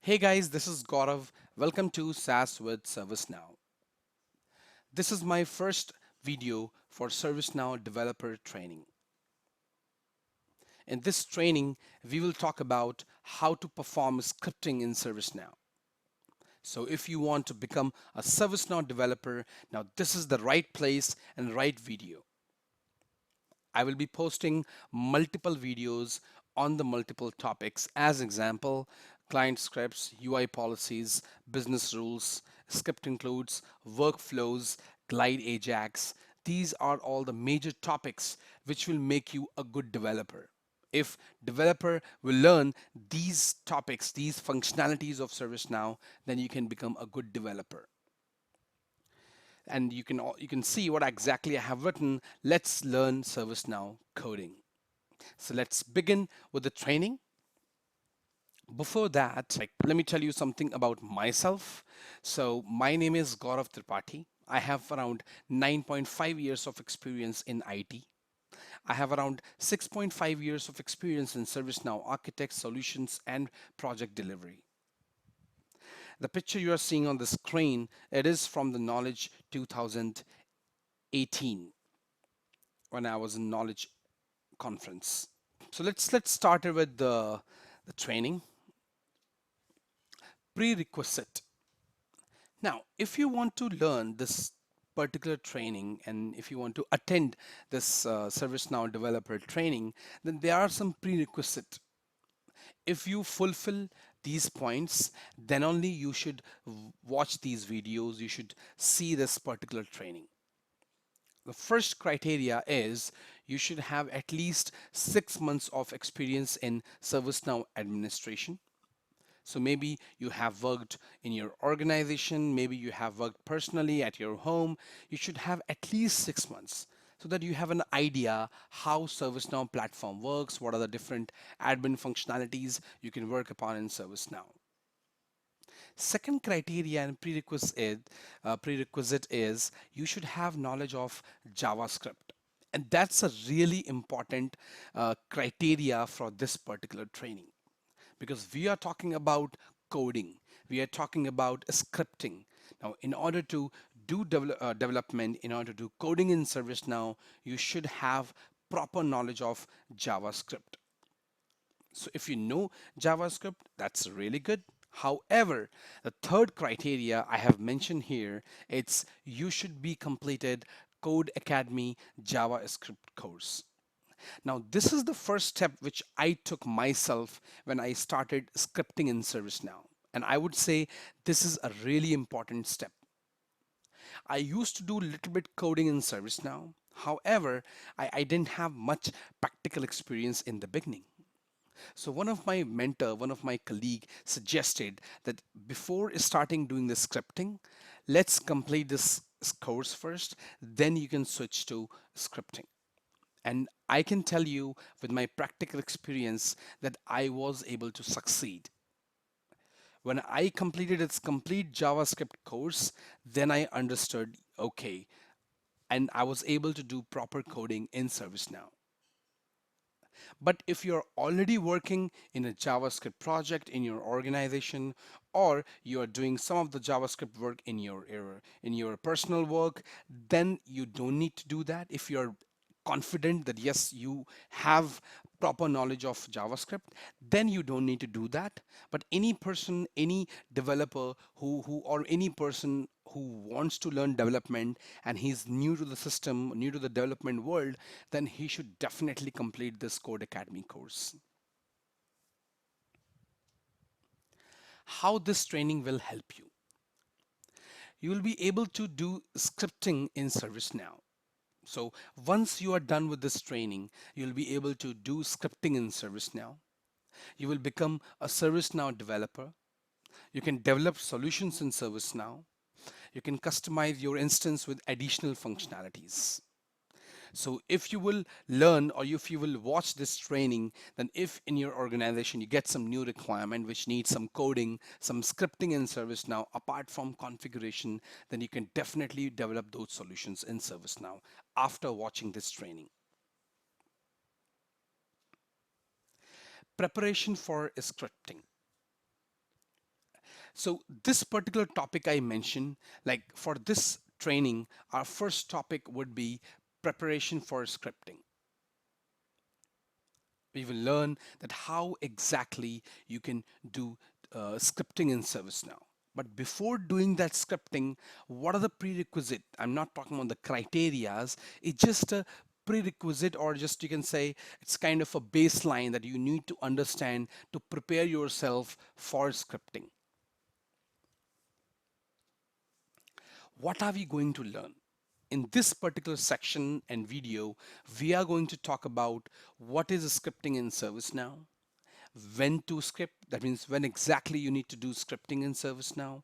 Hey guys, this is Gaurav. Welcome to SaaS with ServiceNow. This is my first video for ServiceNow Developer Training. In this training, we will talk about how to perform scripting in ServiceNow. So if you want to become a ServiceNow developer, now this is the right place and right video. I will be posting multiple videos on the multiple topics. As example, client scripts, UI policies, business rules. Script includes workflows, Glide Ajax. These are all the major topics which will make you a good developer. If developer will learn these topics, these functionalities of ServiceNow, then you can become a good developer. And you can see what exactly I have written. Let's learn ServiceNow coding. So let's begin with the training. Before that, let me tell you something about myself. So my name is Gaurav Tripathi. I have around 9.5 years of experience in IT. I have around 6.5 years of experience in ServiceNow architect solutions and project delivery. The picture you are seeing on the screen, it is from the Knowledge 2018 when I was in Knowledge conference. So let's start it with the training. Prerequisite. Now, if you want to learn this particular training and if you want to attend this ServiceNow developer training, then there are some prerequisite. If you fulfill these points, then only you should watch these videos, you should see this particular training. The first criteria is you should have at least 6 months of experience in ServiceNow administration. So maybe you have worked in your organization, maybe you have worked personally at your home. You should have at least 6 months so that you have an idea how ServiceNow platform works, what are the different admin functionalities you can work upon in ServiceNow. Second criteria and prerequisite is you should have knowledge of JavaScript. And that's a really important criteria for this particular training because we are talking about coding, we are talking about scripting. Now, in order to do development, in order to do coding in ServiceNow, you should have proper knowledge of JavaScript. So if you know JavaScript, that's really good. However, the third criteria I have mentioned here, it's you should be completed Code Academy JavaScript course. Now, this is the first step which I took myself when I started scripting in ServiceNow. And I would say this is a really important step. I used to do a little bit coding in ServiceNow. However, I didn't have much practical experience in the beginning. So one of my mentor, one of my colleague suggested that before starting doing the scripting, let's complete this course first, then you can switch to scripting. And I can tell you with my practical experience that I was able to succeed. When I completed its complete JavaScript course, then I understood, okay, and I was able to do proper coding in ServiceNow. But if you're already working in a JavaScript project in your organization, or you are doing some of the JavaScript work in your personal work, then you don't need to do that. If you're confident that yes, you have proper knowledge of JavaScript, then you don't need to do that. But any person, any developer who or any person who wants to learn development and he's new to the system, new to the development world, then he should definitely complete this Code Academy course. How this training will help you. You will be able to do scripting in ServiceNow. So once you are done with this training, you'll be able to do scripting in ServiceNow. You will become a ServiceNow developer. You can develop solutions in ServiceNow. You can customize your instance with additional functionalities. So if you will learn or if you will watch this training, then if in your organization you get some new requirement which needs some coding, some scripting in ServiceNow apart from configuration, then you can definitely develop those solutions in ServiceNow after watching this training. Preparation for scripting. So this particular topic I mentioned, like for this training, our first topic would be preparation for scripting. We will learn that how exactly you can do scripting in ServiceNow. But before doing that scripting, what are the prerequisite? I'm not talking about the criterias. It's just a prerequisite, or just you can say it's kind of a baseline that you need to understand to prepare yourself for scripting. What are we going to learn? In this particular section and video, we are going to talk about what is scripting in ServiceNow, when to script, that means when exactly you need to do scripting in ServiceNow,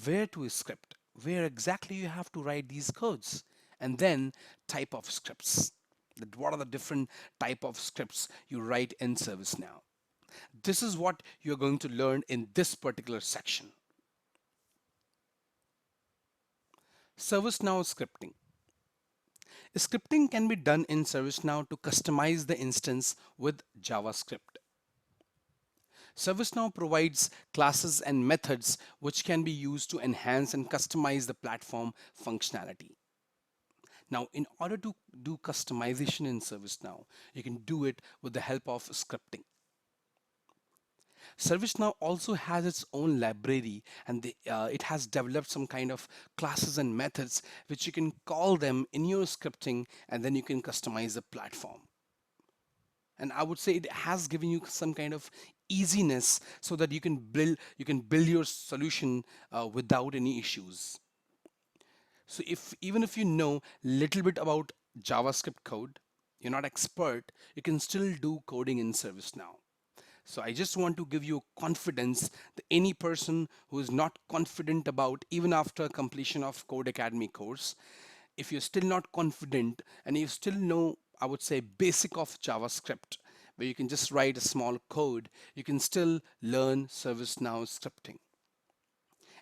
where to script, where exactly you have to write these codes, and then type of scripts. That what are the different type of scripts you write in ServiceNow? This is what you're going to learn in this particular section. ServiceNow scripting. Scripting can be done in ServiceNow to customize the instance with JavaScript. ServiceNow provides classes and methods which can be used to enhance and customize the platform functionality. Now, in order to do customization in ServiceNow, you can do it with the help of scripting. ServiceNow also has its own library, and it has developed some kind of classes and methods which you can call them in your scripting, and then you can customize the platform. And I would say it has given you some kind of easiness so that you can build your solution without any issues. So if even if you know little bit about JavaScript code, you're not expert, you can still do coding in ServiceNow. So I just want to give you confidence that any person who is not confident about, even after completion of Code Academy course, if you're still not confident and you still know, I would say, basic of JavaScript, where you can just write a small code, you can still learn ServiceNow scripting.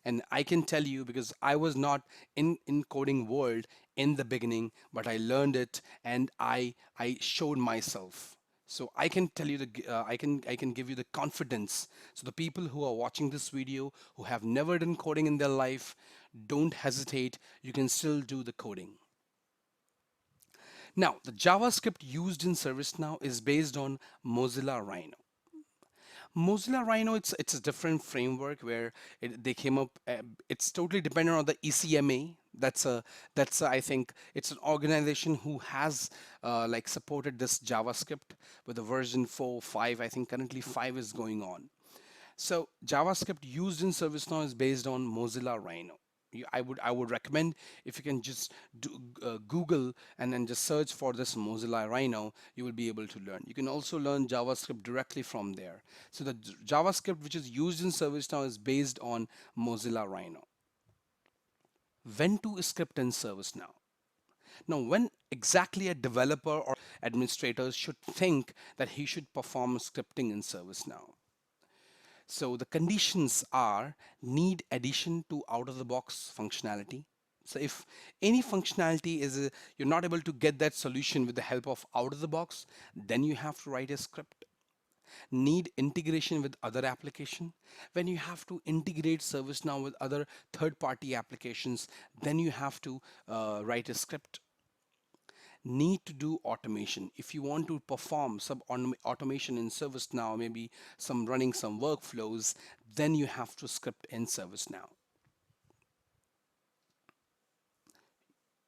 And I can tell you, because I was not in coding world in the beginning, but I learned it, and I showed myself. So I can tell you I can give you the confidence. So the people who are watching this video who have never done coding in their life, don't hesitate. You can still do the coding. Now, the JavaScript used in ServiceNow is based on Mozilla Rhino. Mozilla Rhino, it's a different framework where they came up. It's totally dependent on the ECMA. I think it's an organization who has like supported this JavaScript with the version 4, 5. I think currently 5 is going on. So JavaScript used in ServiceNow is based on Mozilla Rhino. I would recommend if you can just Google and then just search for this Mozilla Rhino, you will be able to learn. You can also learn JavaScript directly from there. So the JavaScript which is used in ServiceNow is based on Mozilla Rhino. When to script in ServiceNow? Now, when exactly a developer or administrator should think that he should perform scripting in ServiceNow? So the conditions are need addition to out-of-the-box functionality. So if any functionality you're not able to get that solution with the help of out-of-the-box, then you have to write a script. Need integration with other application. When you have to integrate ServiceNow with other third-party applications, then you have to write a script. Need to do automation. If you want to perform some automation in ServiceNow, maybe some running some workflows, then you have to script in ServiceNow.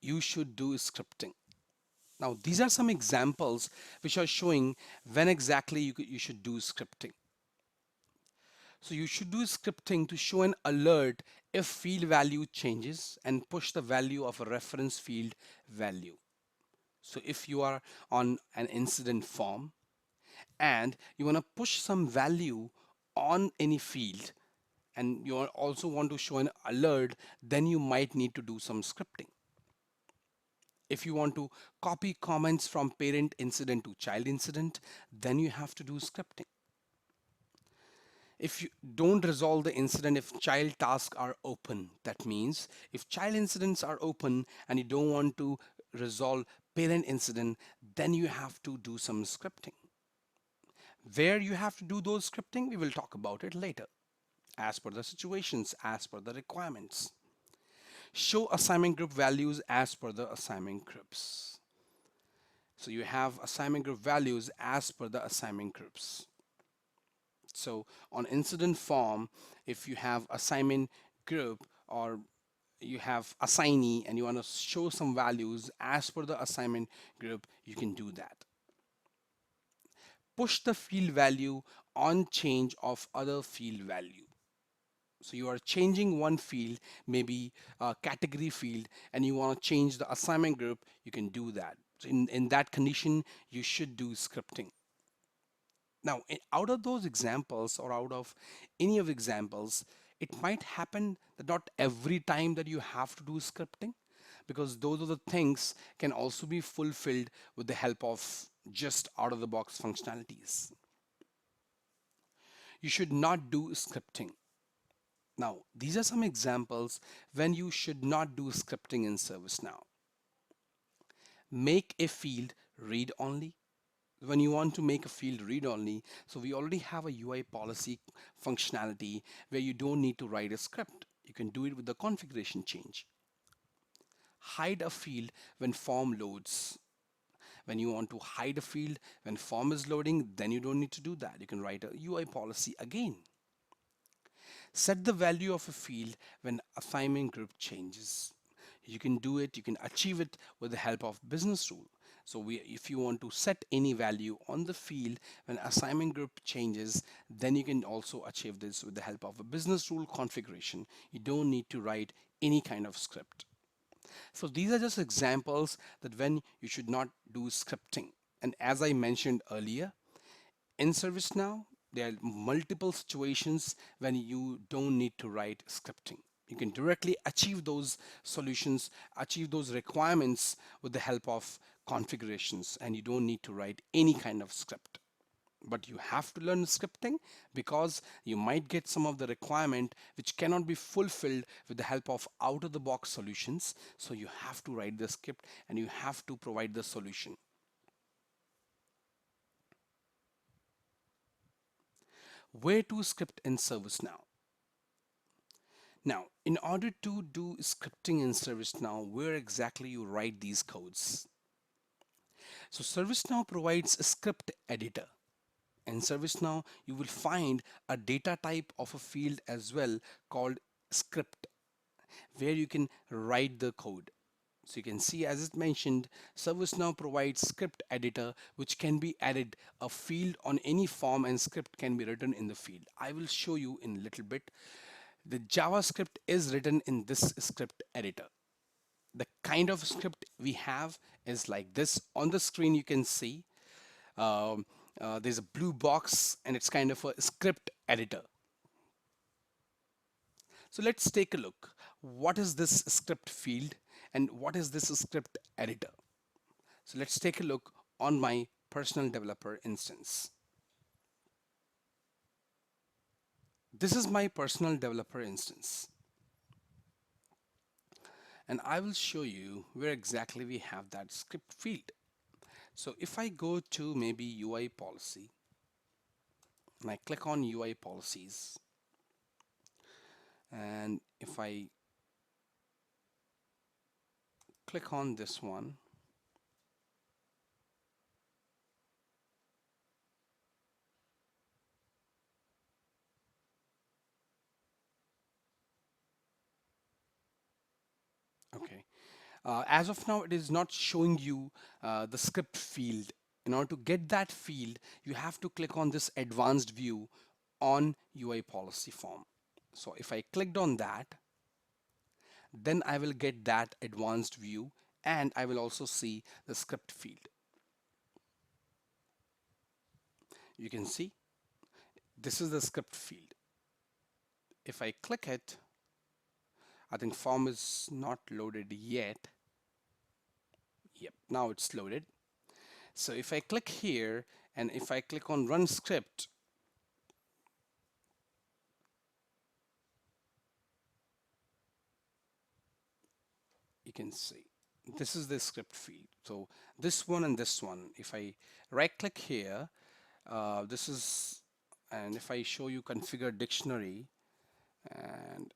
You should do scripting. Now, these are some examples which are showing when exactly you should do scripting. So you should do scripting to show an alert if field value changes and push the value of a reference field value. So if you are on an incident form and you want to push some value on any field and you also want to show an alert, then you might need to do some scripting. If you want to copy comments from parent incident to child incident, then you have to do scripting. If you don't resolve the incident, if child tasks are open, that means if child incidents are open and you don't want to resolve parent incident, then you have to do some scripting. Where you have to do those scripting, we will talk about it later. as per the situations, as per the requirements. Show assignment group values as per the assignment groups. So you have assignment group values as per the assignment groups. So on incident form, if you have assignment group or you have assignee and you want to show some values as per the assignment group, you can do that. Push the field value on change of other field value. So you are changing one field, maybe a category field, and you want to change the assignment group, you can do that. So in that condition, you should do scripting. Now, out of those examples or out of any of the examples, it might happen that not every time that you have to do scripting, because those are the things can also be fulfilled with the help of just out of the box functionalities. You should not do scripting. Now, these are some examples when you should not do scripting in ServiceNow. Make a field read only. When you want to make a field read only, so we already have a UI policy functionality where you don't need to write a script. You can do it with the configuration change. Hide a field when form loads. When you want to hide a field when form is loading, then you don't need to do that. You can write a UI policy again. Set the value of a field when assignment group changes. You can do it, you can achieve it with the help of business rule. So if you want to set any value on the field when assignment group changes, then you can also achieve this with the help of a business rule configuration. You don't need to write any kind of script. So these are just examples that when you should not do scripting. And as I mentioned earlier, in ServiceNow, there are multiple situations when you don't need to write scripting. You can directly achieve those solutions, achieve those requirements with the help of configurations, and you don't need to write any kind of script. But you have to learn scripting because you might get some of the requirement which cannot be fulfilled with the help of out of the box solutions. So you have to write the script and you have to provide the solution. Where to script in ServiceNow? Now, in order to do scripting in ServiceNow, where exactly you write these codes? So ServiceNow provides a script editor. In ServiceNow, you will find a data type of a field as well called script, where you can write the code. So you can see, as it mentioned, ServiceNow provides script editor, which can be added a field on any form and script can be written in the field. I will show you in a little bit. The JavaScript is written in this script editor. The kind of script we have is like this. On the screen, you can see there's a blue box and it's kind of a script editor. So let's take a look. What is this script field and what is this script editor? So let's take a look on my personal developer instance. This is my personal developer instance. And I will show you where exactly we have that script field. So if I go to maybe UI policy and I click on UI policies, and if I click on this one, okay. As of now, it is not showing you the script field. In order to get that field, you have to click on this advanced view on UI policy form. So if I clicked on that, then I will get that advanced view and I will also see the script field. You can see this is the script field. If I click it, I think form is not loaded yet. Yep, now it's loaded. So if I click here and if I click on run script, you can see this is the script field. So this one and this one, if I right click here, this is, and if I show you configure dictionary, And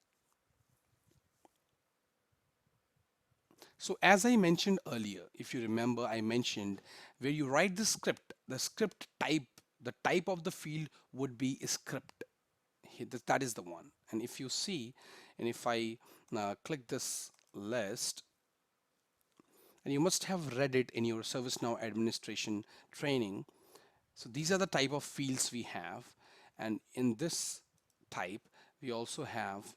so as I mentioned earlier, if you remember, I mentioned where you write the script type, the type of the field would be a script. That is the one. And if you see, and if I click this list, and you must have read it in your ServiceNow administration training. So these are the type of fields we have. And in this type, we also have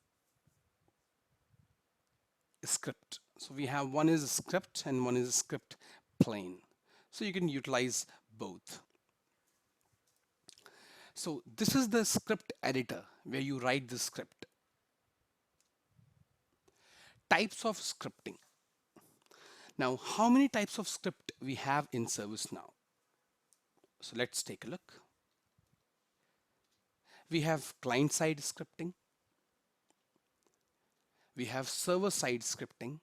a script. So we have one is a script and one is a script plain. So you can utilize both. So this is the script editor where you write the script. Types of scripting. Now, how many types of script we have in ServiceNow? So let's take a look. We have client-side scripting. We have server-side scripting.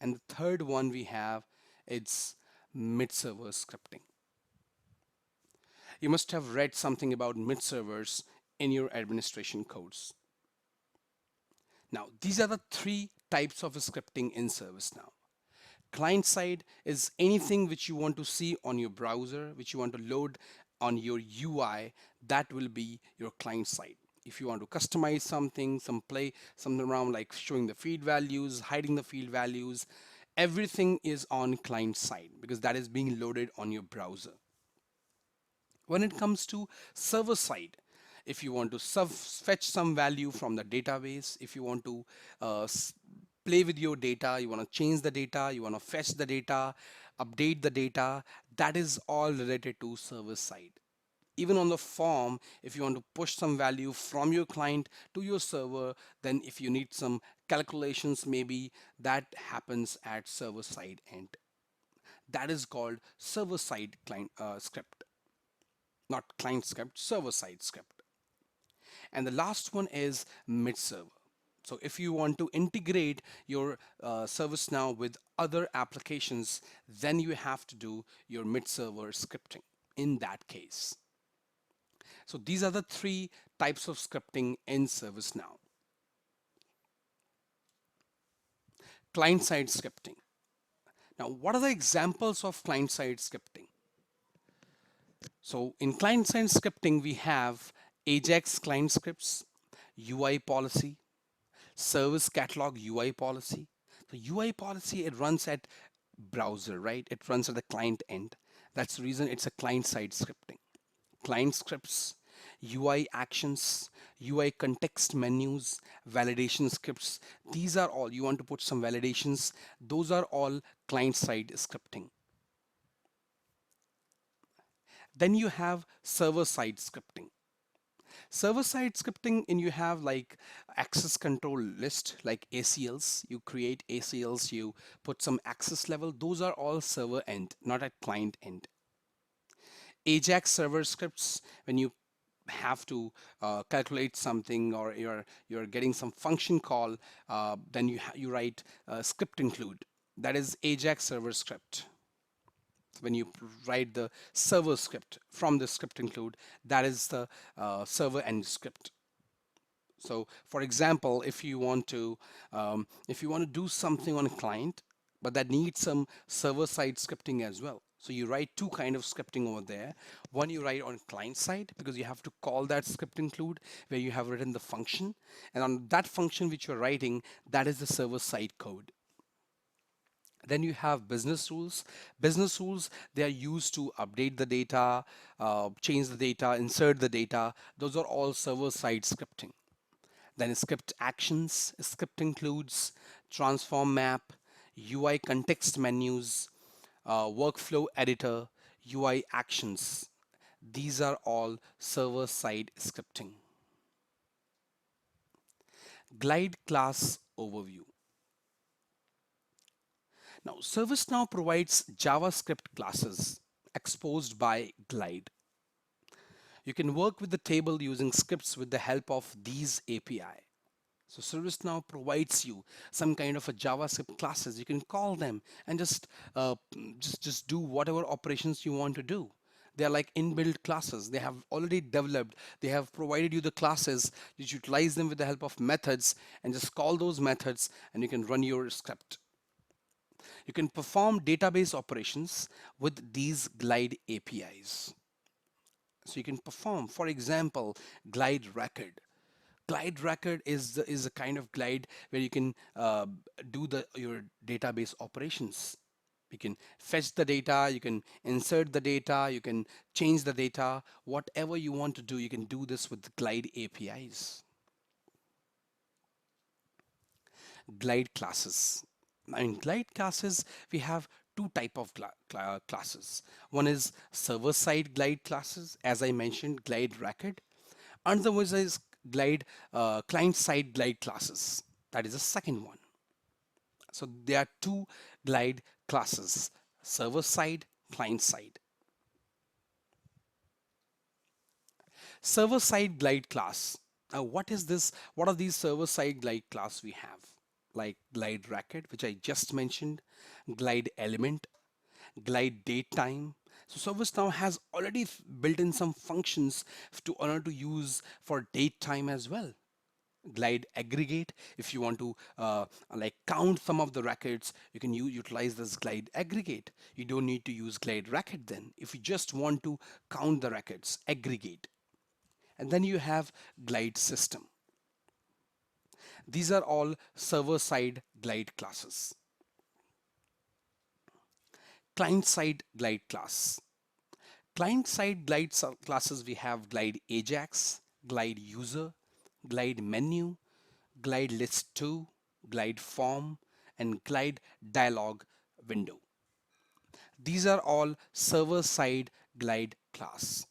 And the third one we have is mid-server scripting. You must have read something about mid-servers in your administration codes. Now, these are the three types of scripting in ServiceNow. Client side is anything which you want to see on your browser, which you want to load on your UI, that will be your client side. If you want to customize something, play something around like showing the field values, hiding the field values, everything is on client side because that is being loaded on your browser. When it comes to server side, if you want to fetch some value from the database, if you want to play with your data, you want to change the data, you want to fetch the data, update the data, that is all related to server side. Even on the form, if you want to push some value from your client to your server, then if you need some calculations, maybe that happens at server side end. That is called server side client script, not client script, server side script. And the last one is mid server. So if you want to integrate your ServiceNow with other applications, then you have to do your mid-server scripting in that case. So these are the three types of scripting in ServiceNow. Client-side scripting. Now, what are the examples of client-side scripting? So in client-side scripting, we have Ajax client scripts, UI policy, service catalog UI policy. The UI policy, it runs at browser, right? It runs at the client end. That's the reason it's a client-side scripting. Client scripts, UI actions, UI context menus, validation scripts. These are all, you want to put some validations. Those are all client-side scripting. Then you have server-side scripting. Server-side scripting, and you have like access control list, like ACLs. You create ACLs, you put some access level. Those are all server end, not at client end. Ajax server scripts, when you have to calculate something or you're getting some function call, then you write script include. That is Ajax server script. When you write the server script from the script include, that is the server end script. So for example, if you want to do something on a client, but that needs some server side scripting as well. So you write two kind of scripting over there. One you write on client side because you have to call that script include where you have written the function, and on that function which you're writing, that is the server side code. Then you have business rules. Business rules, they are used to update the data, change the data, insert the data. Those are all server-side scripting. Then script actions. Script includes transform map, UI context menus, workflow editor, UI actions. These are all server-side scripting. Glide class overview. Now, ServiceNow provides JavaScript classes exposed by Glide. You can work with the table using scripts with the help of these API. So ServiceNow provides you some kind of a JavaScript classes. You can call them and just do whatever operations you want to do. They are like inbuilt classes. They have already developed, they have provided you the classes. You utilize them with the help of methods and just call those methods and you can run your script. You can perform database operations with these Glide APIs. So you can perform, for example, Glide record. Glide record is a kind of glide where you can do your database operations. You can fetch the data, you can insert the data, you can change the data, whatever you want to do, you can do this with Glide APIs. Glide classes. In Glide classes, we have two type of classes. One is server-side Glide classes, as I mentioned, Glide record. Another one is Glide client-side Glide classes. That is the second one. So there are two Glide classes: server-side, client-side. Server-side Glide class. Now, what is this? What are these server-side Glide class we have? Like Glide record, which I just mentioned, Glide element, Glide date time. So ServiceNow has already built in some functions to order to use for date time as well. Glide aggregate, if you want to like count some of the records, you can utilize this Glide aggregate. You don't need to use Glide record then. If you just want to count the records, aggregate. And then you have Glide system. These are all server-side Glide classes. Client-side Glide class. Client-side Glide classes, we have Glide Ajax, Glide User, Glide Menu, Glide List 2, Glide Form, and Glide Dialog Window. These are all server-side Glide class.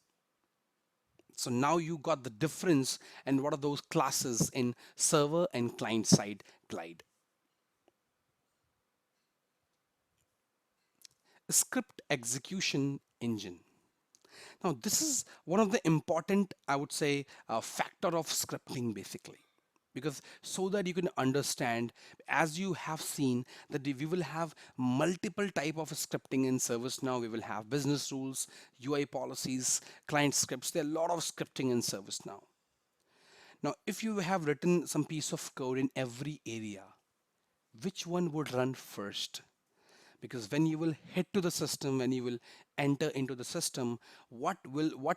So now you got the difference and what are those classes in server and client-side Glide. Script execution engine. Now, this is one of the important, I would say, factor of scripting basically. Because so that you can understand, as you have seen, that we will have multiple type of scripting in ServiceNow. We will have business rules, UI policies, client scripts. There are a lot of scripting in ServiceNow. Now, if you have written some piece of code in every area, which one would run first? Because when you will hit to the system, when you will enter into the system, what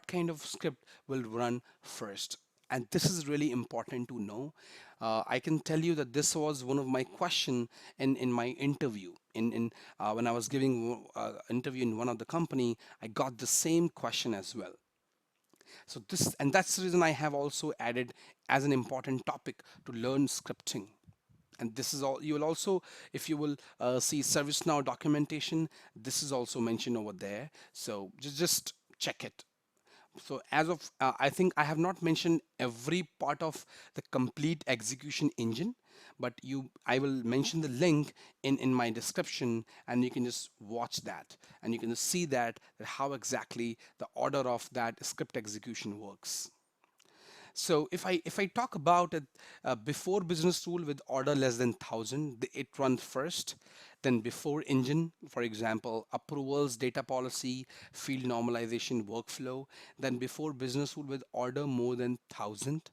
kind of script will run first? And this is really important to know. I can tell you that this was one of my question in my interview. When I was giving interview in one of the company, I got the same question as well. So this, and that's the reason I have also added as an important topic to learn scripting. And this is all you will also, if you will see ServiceNow documentation, this is also mentioned over there. So just check it. So as of I think I have not mentioned every part of the complete execution engine, but I will mention the link in my description, and you can just watch that and you can see that how exactly the order of that script execution works. So if I talk about it, before business rule with order less than 1,000, it runs first. Then before engine, for example, approvals, data policy, field normalization, workflow. Then before business rule with order more than 1,000.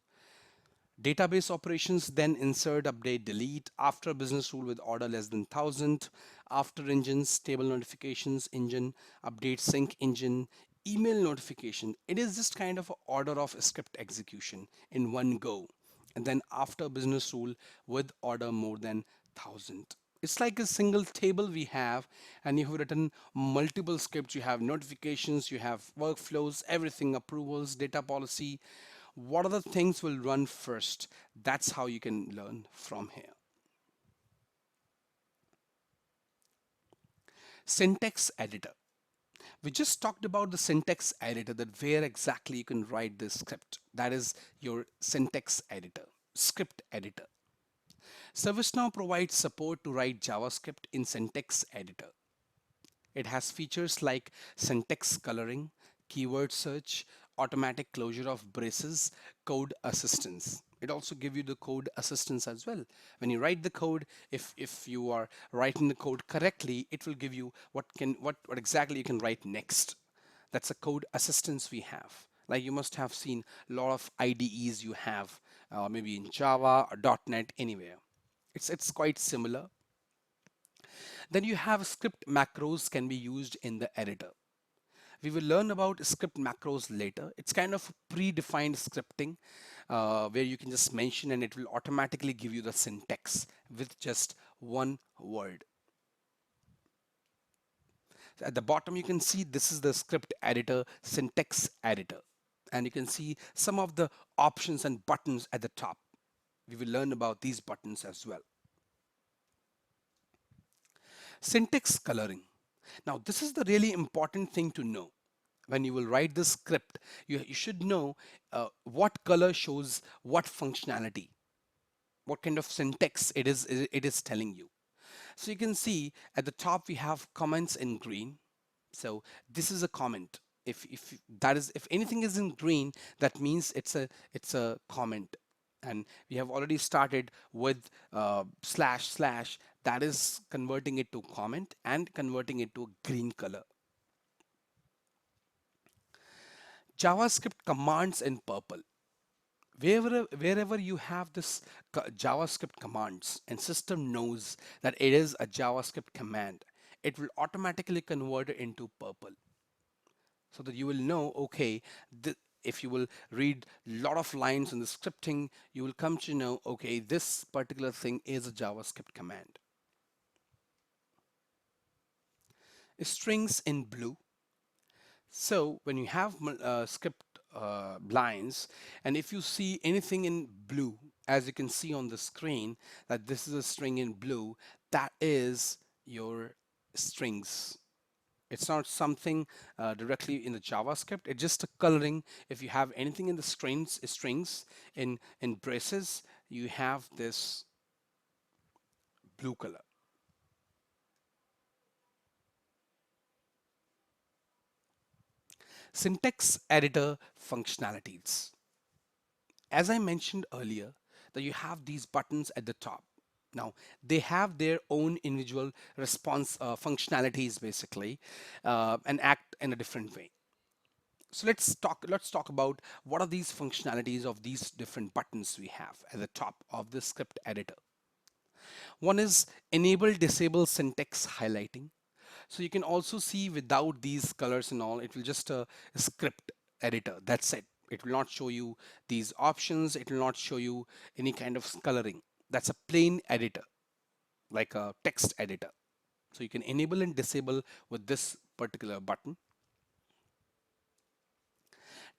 Database operations, then insert, update, delete. After business rule with order less than 1,000. After engines, table notifications, engine, update, sync engine, email notification. It is just kind of an order of script execution in one go. And then after business rule with order more than 1,000. It's like a single table we have, and you have written multiple scripts. You have notifications, you have workflows, everything, approvals, data policy. What are the things will run first? That's how you can learn from here. Syntax editor. We just talked about the syntax editor, that where exactly you can write this script. That is your syntax editor, script editor. ServiceNow provides support to write JavaScript in syntax editor. It has features like syntax coloring, keyword search, automatic closure of braces, code assistance. It also gives you the code assistance as well. When you write the code, if you are writing the code correctly, it will give you what exactly you can write next. That's a code assistance we have. Like you must have seen a lot of IDEs you have, maybe in Java or .NET, anywhere. It's quite similar. Then you have script macros can be used in the editor. We will learn about script macros later. It's kind of predefined scripting where you can just mention and it will automatically give you the syntax with just one word. At the bottom, you can see this is the script editor, syntax editor. And you can see some of the options and buttons at the top. We will learn about these buttons as well. Syntax coloring. Now, this is the really important thing to know. When you will write this script, you should know what color shows what functionality, what kind of syntax it is telling you. So you can see at the top we have comments in green. So this is a comment. If anything is in green, that means it's a comment. And we have already started with slash slash, that is converting it to comment and converting it to a green color. JavaScript commands in purple. Wherever you have this JavaScript commands and system knows that it is a JavaScript command, it will automatically convert it into purple, so that you will know, okay, if you will read a lot of lines in the scripting, you will come to know, okay, this particular thing is a JavaScript command. Strings in blue. So when you have script lines, and if you see anything in blue, as you can see on the screen, that this is a string in blue, that is your strings. It's not something directly in the JavaScript. It's just a coloring. If you have anything in the strings in braces, you have this blue color. Syntax editor functionalities. As I mentioned earlier, that you have these buttons at the top. Now, they have their own individual response functionalities basically, and act in a different way. So let's talk about what are these functionalities of these different buttons we have at the top of the script editor. One is enable disable syntax highlighting. So you can also see without these colors and all, it will just a script editor. That's it. It will not show you these options. It will not show you any kind of coloring. That's a plain editor, like a text editor. So you can enable and disable with this particular button.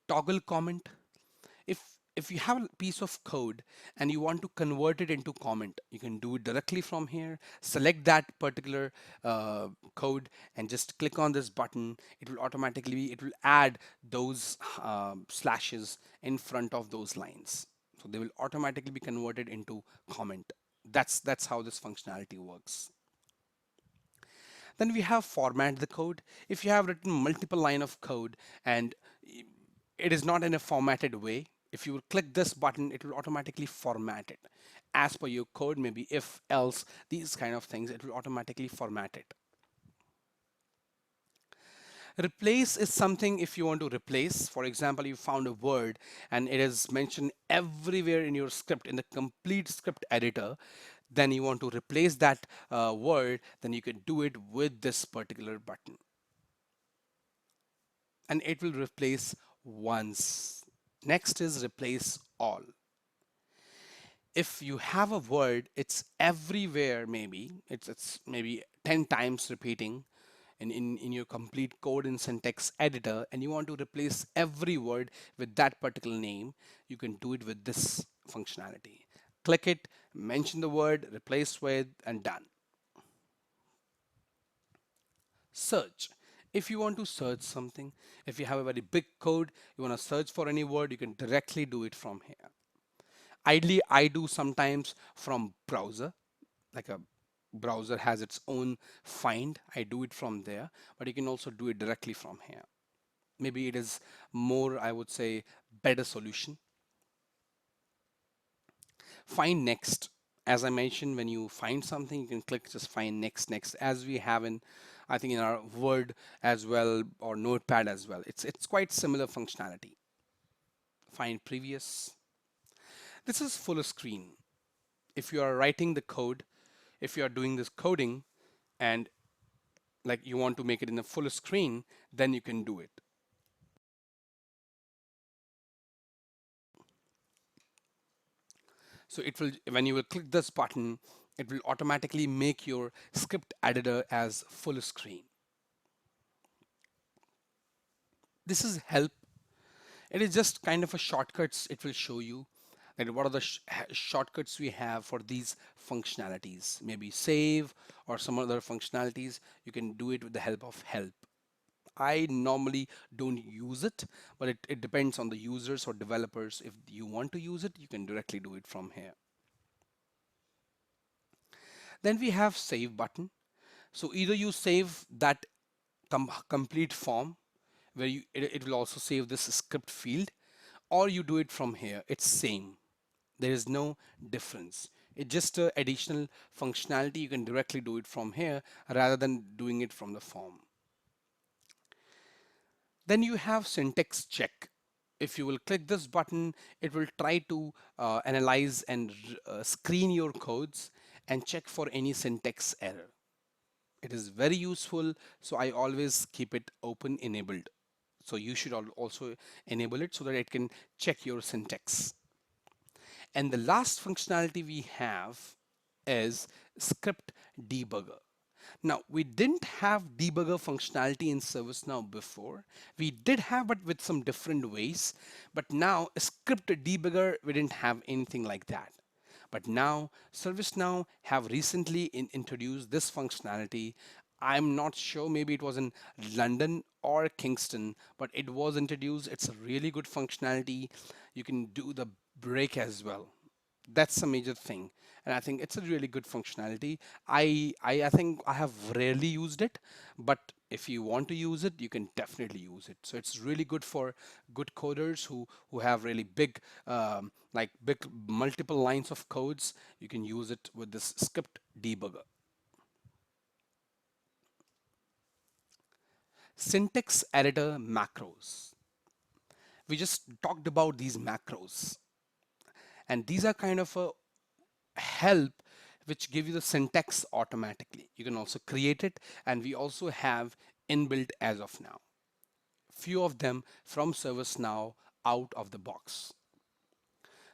Toggle comment. If you have a piece of code and you want to convert it into comment, you can do it directly from here. Select that particular code and just click on this button. It will add those slashes in front of those lines, so they will automatically be converted into comment. That's how this functionality works. Then we have format the code. If you have written multiple line of code and it is not in a formatted way, if you will click this button, it will automatically format it as per your code, maybe if else, these kind of things, it will automatically format it. Replace is something if you want to replace. For example, you found a word and it is mentioned everywhere in your script, in the complete script editor, then you want to replace that word, then you can do it with this particular button. And it will replace once. Next is replace all. If you have a word, it's everywhere, maybe it's maybe 10 times repeating in your complete code and syntax editor, and you want to replace every word with that particular name, you can do it with this functionality. Click it, mention the word, replace with, and done. Search. If you want to search something, if you have a very big code, you want to search for any word, you can directly do it from here. Ideally, I do sometimes from browser, like a browser has its own find. I do it from there, but you can also do it directly from here. Maybe it is more, I would say, better solution. Find next. As I mentioned, when you find something, you can click just find next, next, as we have in I think in our Word as well or Notepad as well. It's quite similar functionality. Find previous. This is full screen. If you are writing the code, if you are doing this coding and like you want to make it in a full screen, then you can do it. So it will, when you will click this button, it will automatically make your script editor as full screen. This is help. It is just kind of a shortcuts. It will show you that what are the shortcuts we have for these functionalities. Maybe save or some other functionalities. You can do it with the help of help. I normally don't use it, but it depends on the users or developers. If you want to use it, you can directly do it from here. Then we have save button. So either you save that complete form where it will also save this script field, or you do it from here. It's same. There is no difference. It's just a additional functionality. You can directly do it from here rather than doing it from the form. Then you have syntax check. If you will click this button, it will try to analyze and screen your codes and check for any syntax error. It is very useful, so I always keep it open enabled. So you should also enable it so that it can check your syntax. And the last functionality we have is script debugger. Now, we didn't have debugger functionality in ServiceNow before. We did have it with some different ways, but now script debugger, we didn't have anything like that. But now ServiceNow have recently introduced this functionality. I'm not sure, maybe it was in London or Kingston, but it was introduced. It's a really good functionality. You can do the break as well. That's a major thing, and I think it's a really good functionality. I think I have rarely used it, but if you want to use it, you can definitely use it. So it's really good for good coders who have really big like big multiple lines of codes. You can use it with this script debugger. Syntax editor macros. We just talked about these macros, and these are kind of a help which give you the syntax automatically. You can also create it, and we also have inbuilt as of now. Few of them from ServiceNow out of the box.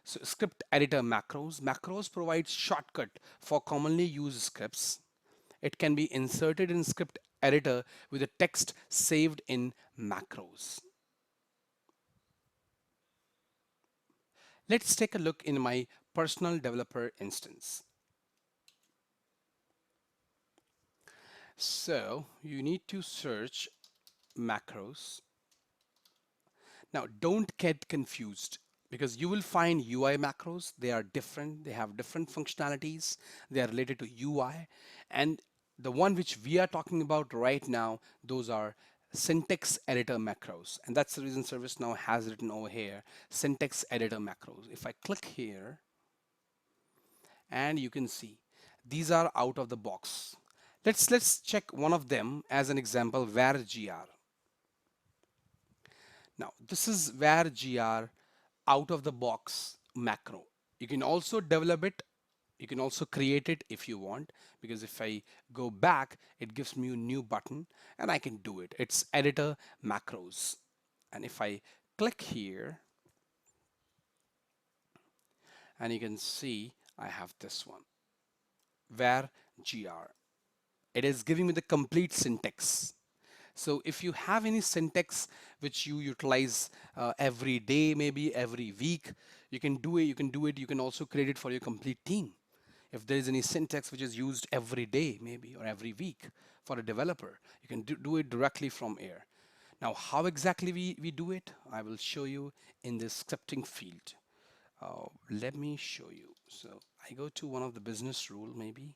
So script editor macros. Macros provides shortcut for commonly used scripts. It can be inserted in script editor with the text saved in macros. Let's take a look in my personal developer instance. So you need to search macros. Now don't get confused because you will find UI macros. They are different. They have different functionalities. They are related to UI. And the one which we are talking about right now, those are syntax editor macros. And that's the reason ServiceNow has written over here, syntax editor macros. If I click here, and you can see these are out of the box. Let's check one of them as an example, var_gr. Now this is var_gr out of the box macro. You can also develop it. You can also create it if you want, because if I go back, it gives me a new button and I can do it. It's editor macros. And if I click here, and you can see I have this one, var_gr. It is giving me the complete syntax. So if you have any syntax which you utilize every day, maybe every week, you can do it. You can do it. You can also create it for your complete team. If there is any syntax which is used every day, maybe, or every week for a developer, you can do it directly from here. Now, how exactly we do it? I will show you in the scripting field. Let me show you. So I go to one of the business rule, maybe,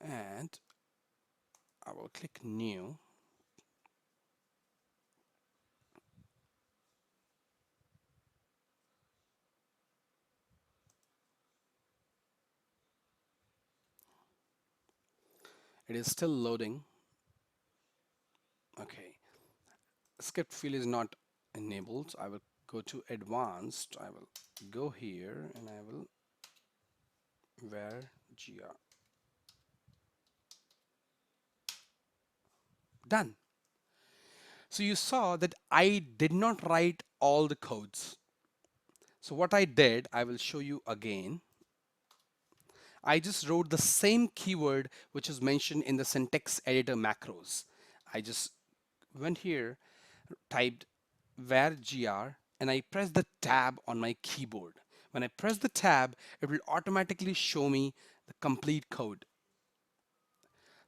and I will click new. It is still loading. Okay, script field is not enabled. So I will go to advanced. I will go here and I will where gr. Done. So you saw that I did not write all the codes. So what I did, I will show you again. I just wrote the same keyword which is mentioned in the syntax editor macros. I just went here, typed var and I pressed the tab on my keyboard. When I press the tab, it will automatically show me the complete code.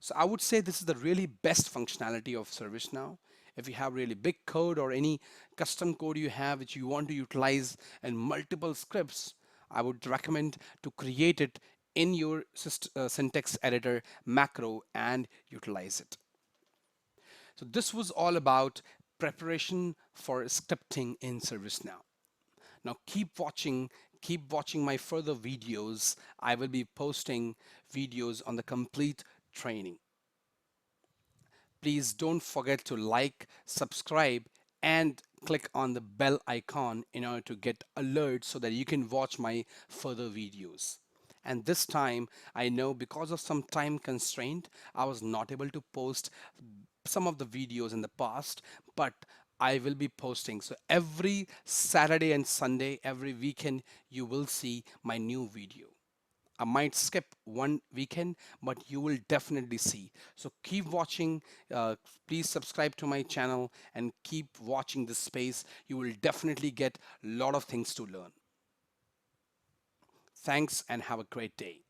So I would say this is the really best functionality of ServiceNow. If you have really big code or any custom code you have which you want to utilize in multiple scripts, I would recommend to create it in your syntax editor macro and utilize it. So this was all about preparation for scripting in ServiceNow. Now keep watching my further videos. I will be posting videos on the complete training. Please don't forget to like, subscribe, and click on the bell icon in order to get alerts so that you can watch my further videos. And this time, I know because of some time constraint, I was not able to post some of the videos in the past, but I will be posting. So every Saturday and Sunday, every weekend, you will see my new video. I might skip one weekend, but you will definitely see. So keep watching. Please subscribe to my channel and keep watching this space. You will definitely get a lot of things to learn. Thanks and have a great day.